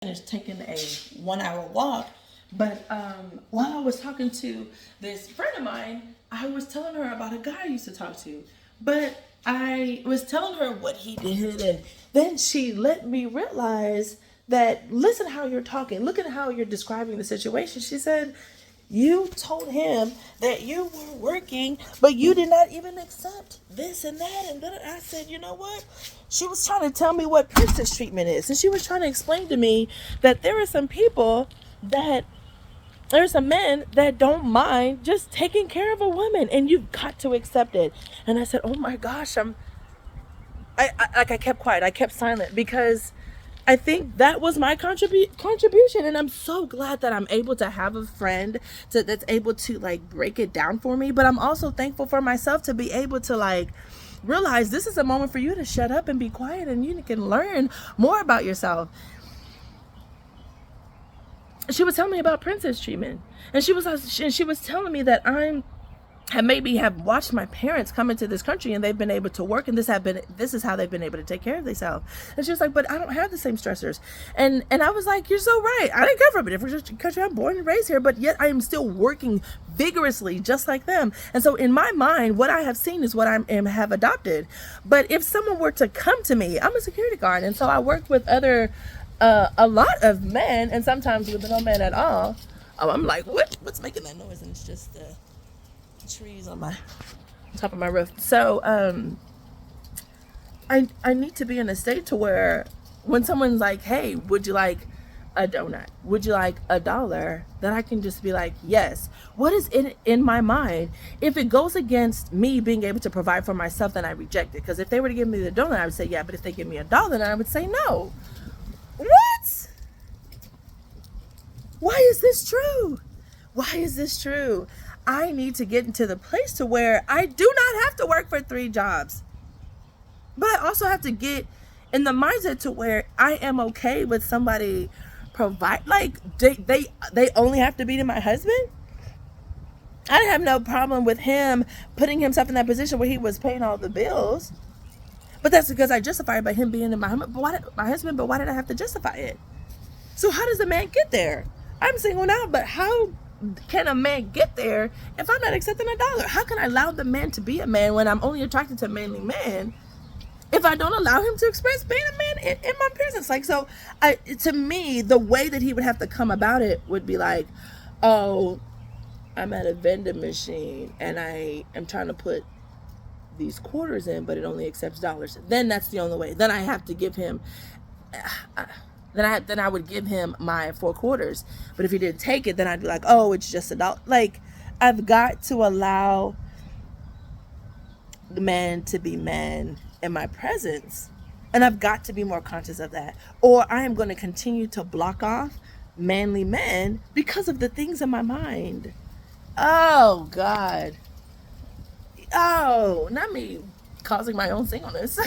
finished taking a 1 hour walk. But while I was talking to this friend of mine, I was telling her about a guy I used to talk to. But I was telling her what he did, and then she let me realize that listen how you're talking, look at how you're describing the situation. She said, you told him that you were working, but you did not even accept this and that. And then I said, you know what? She was trying to tell me what princess treatment is. And she was trying to explain to me that there are some people that, there's some men that don't mind just taking care of a woman, and you've got to accept it. And I said, oh my gosh, I kept quiet. I kept silent because I think that was my contribution, and I'm so glad that I'm able to have a friend that's able to like break it down for me. But I'm also thankful for myself to be able to like realize this is a moment for you to shut up and be quiet, and you can learn more about yourself. She was telling me about princess treatment, and she was telling me that have watched my parents come into this country, and they've been able to work, and this is how they've been able to take care of themselves. And she was like, but I don't have the same stressors. And I was like, you're so right. I didn't come from a different country. I'm born and raised here, but yet I am still working vigorously just like them. And so in my mind, what I have seen is what have adopted. But if someone were to come to me, I'm a security guard, and so I work with a lot of men, and sometimes with no men at all. I'm like, what's making that noise? And it's just trees on top of my roof. So I need to be in a state to where when someone's like, hey, would you like a donut, would you like $1, then I can just be like, yes. What is in my mind? If it goes against me being able to provide for myself, then I reject it. Because if they were to give me the donut, I would say yeah. But if they give me $1, then I would say no. What? Why is this true? Why is this true? I need to get into the place to where I do not have to work for 3 jobs. But I also have to get in the mindset to where I am okay with somebody provide, like they only have to be to my husband. I didn't have no problem with him putting himself in that position where he was paying all the bills. But that's because I justified it by him being my husband, but why did I have to justify it? So how does a man get there? I'm single now, but how can a man get there if I'm not accepting $1? How can I allow the man to be a man when I'm only attracted to manly men if I don't allow him to express being a man in my presence? Like, so to me, the way that he would have to come about it would be like, oh, I'm at a vending machine and I am trying to put these quarters in, but it only accepts dollars. Then that's the only way. Then I have to give him then I would give him my 4 quarters. But if he didn't take it, then I'd be like, oh, it's just $1. Like, I've got to allow the man to be man in my presence. And I've got to be more conscious of that. Or I am going to continue to block off manly men because of the things in my mind. Oh, God. Oh, not me causing my own singleness.